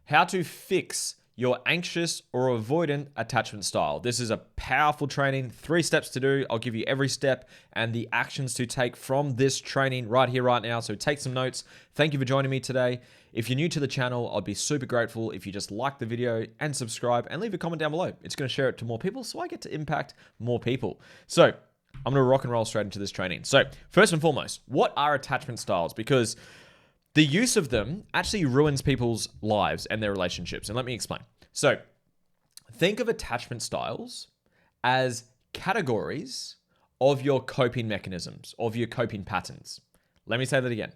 how to fix your anxious or avoidant attachment style. This is a powerful training, 3 steps to do. I'll give you every step and the actions to take from this training right here, right now. So take some notes. Thank you for joining me today. If you're new to the channel, I'd be super grateful if you just like the video and subscribe and leave a comment down below. It's going to share it to more people so I get to impact more people. So I'm going to rock and roll straight into this training. So first and foremost, what are attachment styles? Because the use of them actually ruins people's lives and their relationships. And let me explain. So think of attachment styles as categories of your coping mechanisms, of your coping patterns. Let me say that again.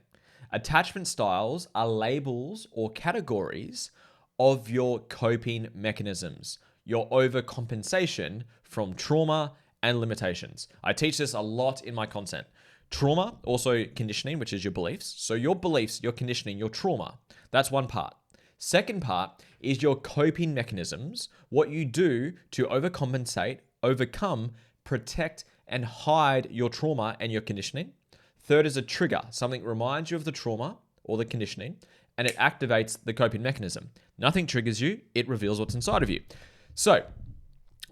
Attachment styles are labels or categories of your coping mechanisms, your overcompensation from trauma and limitations. I teach this a lot in my content. Trauma, also conditioning, which is your beliefs. So your beliefs, your conditioning, your trauma, that's one part. Second part is your coping mechanisms, what you do to overcompensate, overcome, protect, and hide your trauma and your conditioning. Third is a trigger, something reminds you of the trauma or the conditioning, and it activates the coping mechanism. Nothing triggers you, it reveals what's inside of you. So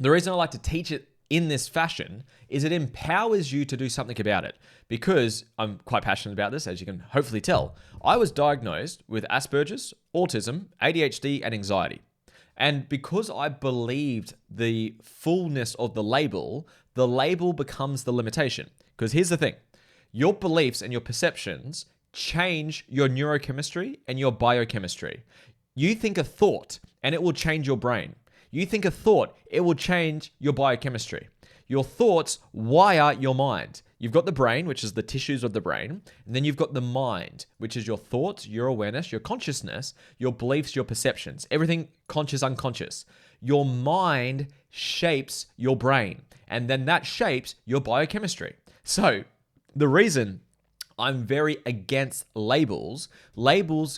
the reason I like to teach it in this fashion is it empowers you to do something about it, because I'm quite passionate about this, as you can hopefully tell. I was diagnosed with Asperger's, autism, ADHD, and anxiety. And because I believed the fullness of the label becomes the limitation. Because here's the thing, your beliefs and your perceptions change your neurochemistry and your biochemistry. You think a thought and it will change your brain. You think a thought, it will change your biochemistry. Your thoughts wire your mind. You've got the brain, which is the tissues of the brain, and then you've got the mind, which is your thoughts, your awareness, your consciousness, your beliefs, your perceptions, everything conscious, unconscious. Your mind shapes your brain, and then that shapes your biochemistry. So the reason I'm very against labels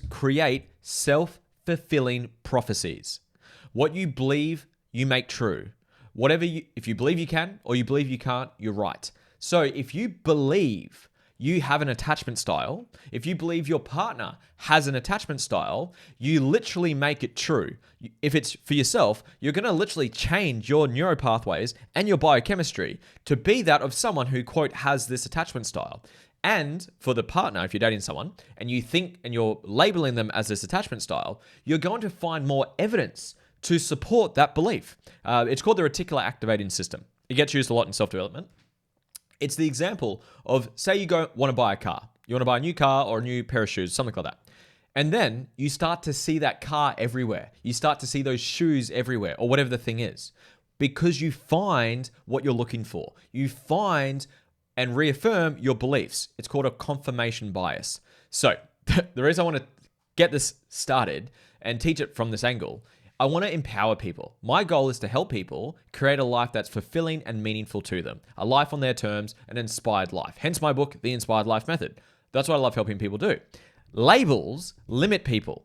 create self-fulfilling prophecies. What you believe, you make true. If you believe you can or you believe you can't, you're right. So if you believe you have an attachment style, if you believe your partner has an attachment style, you literally make it true. If it's for yourself, you're going to literally change your neuropathways and your biochemistry to be that of someone who, quote, has this attachment style. And for the partner, if you're dating someone and you think and you're labeling them as this attachment style, you're going to find more evidence to support that belief. It's called the reticular activating system. It gets used a lot in self-development. It's the example of, say you want to buy a car. You want to buy a new car or a new pair of shoes, something like that. And then you start to see that car everywhere. You start to see those shoes everywhere, or whatever the thing is, because you find what you're looking for. You find and reaffirm your beliefs. It's called a confirmation bias. So the reason I want to get this started and teach it from this angle, I want to empower people. My goal is to help people create a life that's fulfilling and meaningful to them, a life on their terms, an inspired life. Hence my book, The Inspired Life Method. That's what I love helping people do. Labels limit people.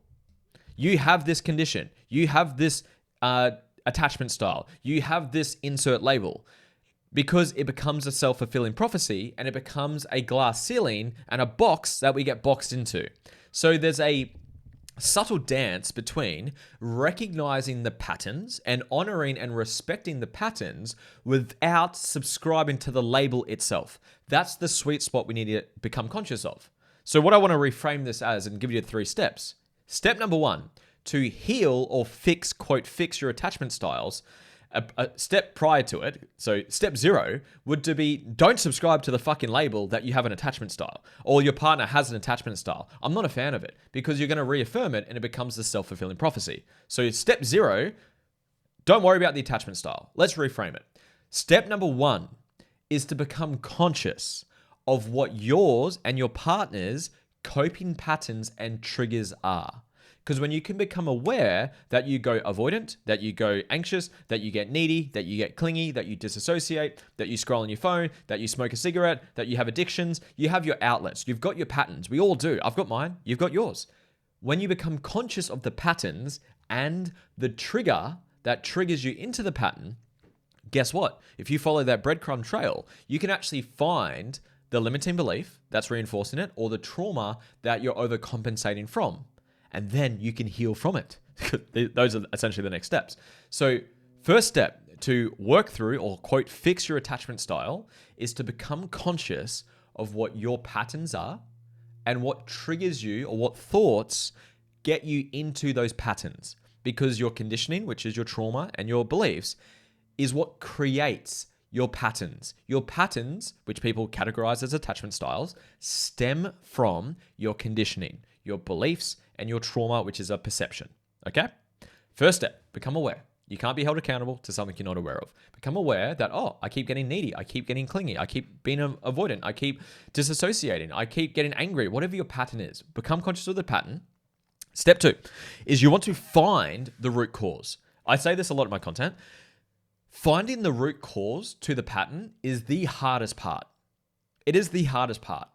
You have this condition. You have this attachment style. You have this insert label, because it becomes a self-fulfilling prophecy and it becomes a glass ceiling and a box that we get boxed into. So there's a subtle dance between recognizing the patterns and honoring and respecting the patterns without subscribing to the label itself. That's the sweet spot we need to become conscious of. So what I want to reframe this as and give you 3 steps. Step number 1, to heal or fix, quote, fix your attachment styles. A step prior to it, so step 0 would to be, don't subscribe to the fucking label that you have an attachment style or your partner has an attachment style. I'm not a fan of it, because you're going to reaffirm it and it becomes the self-fulfilling prophecy. So step 0, don't worry about the attachment style. Let's reframe it. Step number 1 is to become conscious of what yours and your partner's coping patterns and triggers are. Because when you can become aware that you go avoidant, that you go anxious, that you get needy, that you get clingy, that you disassociate, that you scroll on your phone, that you smoke a cigarette, that you have addictions, you have your outlets. You've got your patterns. We all do. I've got mine. You've got yours. When you become conscious of the patterns and the trigger that triggers you into the pattern, guess what? If you follow that breadcrumb trail, you can actually find the limiting belief that's reinforcing it or the trauma that you're overcompensating from. And then you can heal from it. Those are essentially the next steps. So first step to work through or quote, fix your attachment style is to become conscious of what your patterns are and what triggers you or what thoughts get you into those patterns. Because your conditioning, which is your trauma and your beliefs, is what creates your patterns. Your patterns, which people categorize as attachment styles, stem from your conditioning, your beliefs, and your trauma, which is a perception. Okay? First step, become aware. You can't be held accountable to something you're not aware of. Become aware that, oh, I keep getting needy. I keep getting clingy. I keep being avoidant. I keep disassociating. I keep getting angry. Whatever your pattern is, become conscious of the pattern. Step 2 is you want to find the root cause. I say this a lot in my content. Finding the root cause to the pattern is the hardest part. It is the hardest part.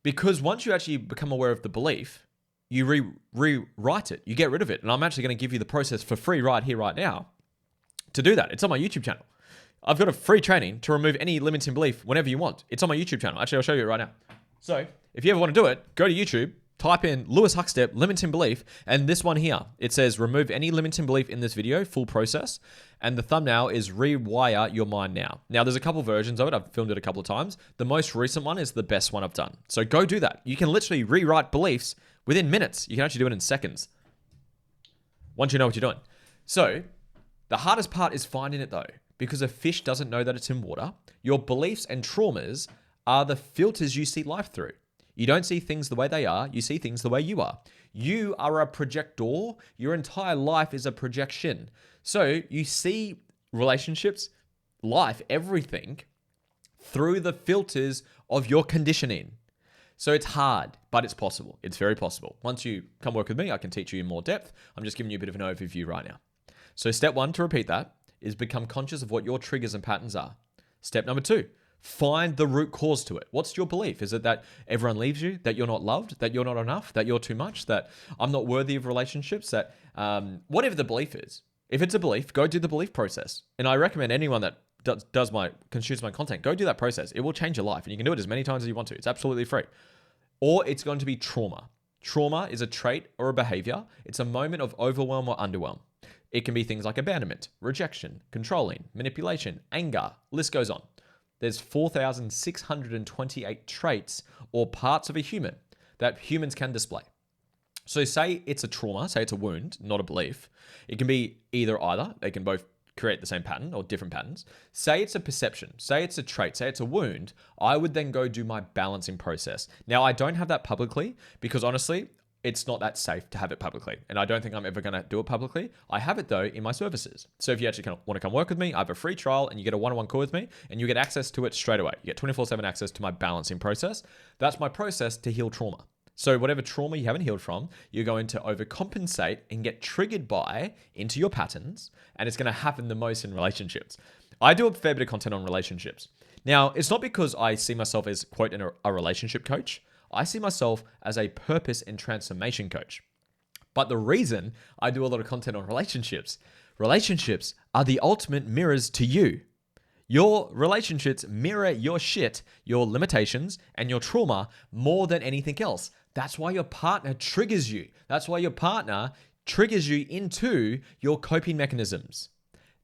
Because once you actually become aware of the belief, you rewrite it. You get rid of it. And I'm actually going to give you the process for free right here, right now to do that. It's on my YouTube channel. I've got a free training to remove any limiting belief whenever you want. It's on my YouTube channel. Actually, I'll show you it right now. So if you ever want to do it, go to YouTube, type in Lewis Huckstep, limiting belief, and this one here, it says remove any limiting belief in this video, full process. And the thumbnail is rewire your mind now. Now there's a couple versions of it. I've filmed it a couple of times. The most recent one is the best one I've done. So go do that. You can literally rewrite beliefs within minutes. You can actually do it in seconds once you know what you're doing. So the hardest part is finding it though, because a fish doesn't know that it's in water. Your beliefs and traumas are the filters you see life through. You don't see things the way they are. You see things the way you are. You are a projector. Your entire life is a projection. So you see relationships, life, everything through the filters of your conditioning. So it's hard, but it's possible. It's very possible. Once you come work with me, I can teach you in more depth. I'm just giving you a bit of an overview right now. So step 1, to repeat that, is become conscious of what your triggers and patterns are. Step number 2, find the root cause to it. What's your belief? Is it that everyone leaves you, that you're not loved, that you're not enough, that you're too much, that I'm not worthy of relationships, that whatever the belief is. If it's a belief, go do the belief process. And I recommend anyone that consumes my content, go do that process. It will change your life, and you can do it as many times as you want to. It's absolutely free. Or it's going to be trauma. Trauma is a trait or a behavior. It's a moment of overwhelm or underwhelm. It can be things like abandonment, rejection, controlling, manipulation, anger, list goes on. There's 4,628 traits or parts of a human that humans can display. So say it's a trauma, say it's a wound, not a belief. It can be either. They can both create the same pattern or different patterns. Say it's a perception, say it's a trait, say it's a wound. I would then go do my balancing process. Now, I don't have that publicly because honestly, it's not that safe to have it publicly. And I don't think I'm ever going to do it publicly. I have it though in my services. So if you actually want to come work with me, I have a free trial and you get a one-on-one call with me and you get access to it straight away. You get 24/7 access to my balancing process. That's my process to heal trauma. So whatever trauma you haven't healed from, you're going to overcompensate and get triggered by into your patterns. And it's going to happen the most in relationships. I do a fair bit of content on relationships. Now, it's not because I see myself as, quote, a relationship coach. I see myself as a purpose and transformation coach. But the reason I do a lot of content on relationships are the ultimate mirrors to you. Your relationships mirror your shit, your limitations, and your trauma more than anything else. That's why your partner triggers you. That's why your partner triggers you into your coping mechanisms.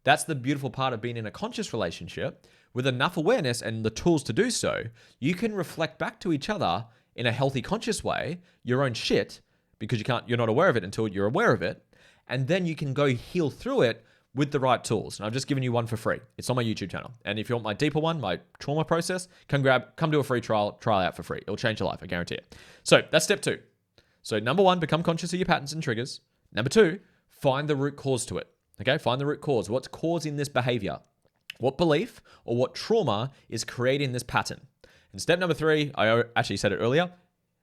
That's the beautiful part of being in a conscious relationship. With enough awareness and the tools to do so, you can reflect back to each other in a healthy, conscious way, your own shit, because you're not aware of it until you're aware of it. And then you can go heal through it with the right tools. And I've just given you one for free. It's on my YouTube channel. And if you want my deeper one, my trauma process, come do a free trial out for free. It'll change your life, I guarantee it. So that's step 2. So number 1, become conscious of your patterns and triggers. Number 2, find the root cause to it. Okay, find the root cause. What's causing this behavior? What belief or what trauma is creating this pattern? And step number 3, I actually said it earlier,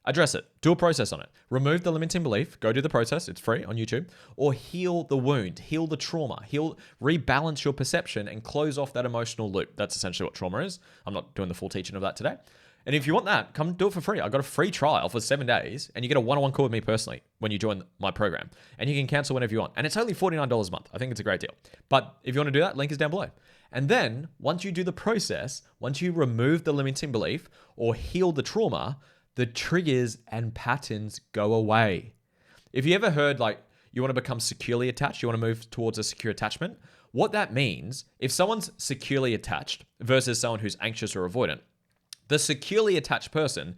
address it. Do a process on it. Remove the limiting belief. Go do the process. It's free on YouTube. Or heal the wound, heal the trauma, rebalance your perception and close off that emotional loop. That's essentially what trauma is. I'm not doing the full teaching of that today. And if you want that, come do it for free. I got a free trial for 7 days and you get a one-on-one call with me personally when you join my program. And you can cancel whenever you want. And it's only $49 a month. I think it's a great deal. But if you want to do that, link is down below. And then once you do the process, once you remove the limiting belief or heal the trauma, the triggers and patterns go away. If you ever heard you want to become securely attached, you want to move towards a secure attachment. What that means, if someone's securely attached versus someone who's anxious or avoidant, the securely attached person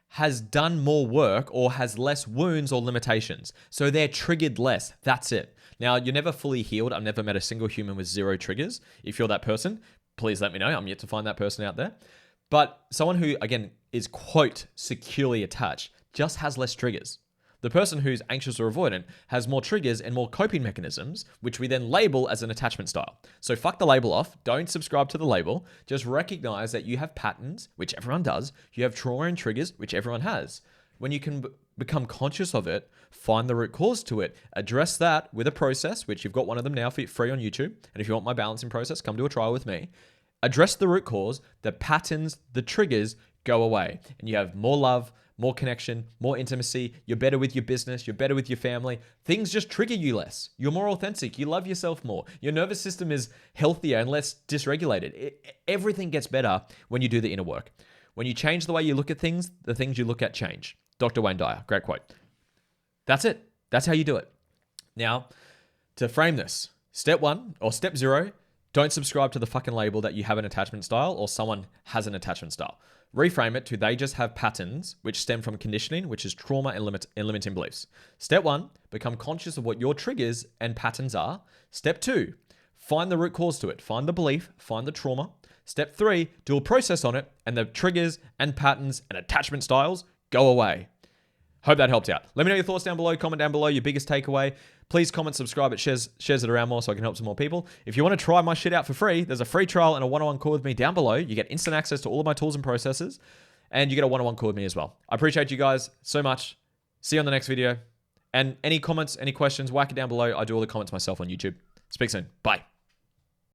has done more work or has less wounds or limitations. So they're triggered less. That's it. Now, you're never fully healed. I've never met a single human with 0 triggers. If you're that person, please let me know. I'm yet to find that person out there. But someone who, again, is, quote, securely attached just has less triggers. The person who's anxious or avoidant has more triggers and more coping mechanisms, which we then label as an attachment style. So fuck the label off. Don't subscribe to the label. Just recognize that you have patterns, which everyone does. You have trauma and triggers, which everyone has. When you can become conscious of it, find the root cause to it, address that with a process, which you've got one of them now for free on YouTube. And if you want my balancing process, come do a trial with me. Address the root cause, the patterns, the triggers go away, and you have more love, more connection, more intimacy. You're better with your business. You're better with your family. Things just trigger you less. You're more authentic. You love yourself more. Your nervous system is healthier and less dysregulated. Everything gets better when you do the inner work. When you change the way you look at things, the things you look at change. Dr. Wayne Dyer, great quote. That's it. That's how you do it. Now, to frame this, step 1 or step 0, don't subscribe to the fucking label that you have an attachment style or someone has an attachment style. Reframe it to they just have patterns which stem from conditioning, which is trauma and limiting beliefs. Step 1, become conscious of what your triggers and patterns are. Step 2, find the root cause to it. Find the belief, find the trauma. Step 3, do a process on it, and the triggers and patterns and attachment styles go away. Hope that helped out. Let me know your thoughts down below. Comment down below your biggest takeaway. Please comment, subscribe. It shares it around more so I can help some more people. If you want to try my shit out for free, there's a free trial and a one-on-one call with me down below. You get instant access to all of my tools and processes, and you get a one-on-one call with me as well. I appreciate you guys so much. See you on the next video. And any comments, any questions, whack it down below. I do all the comments myself on YouTube. Speak soon. Bye.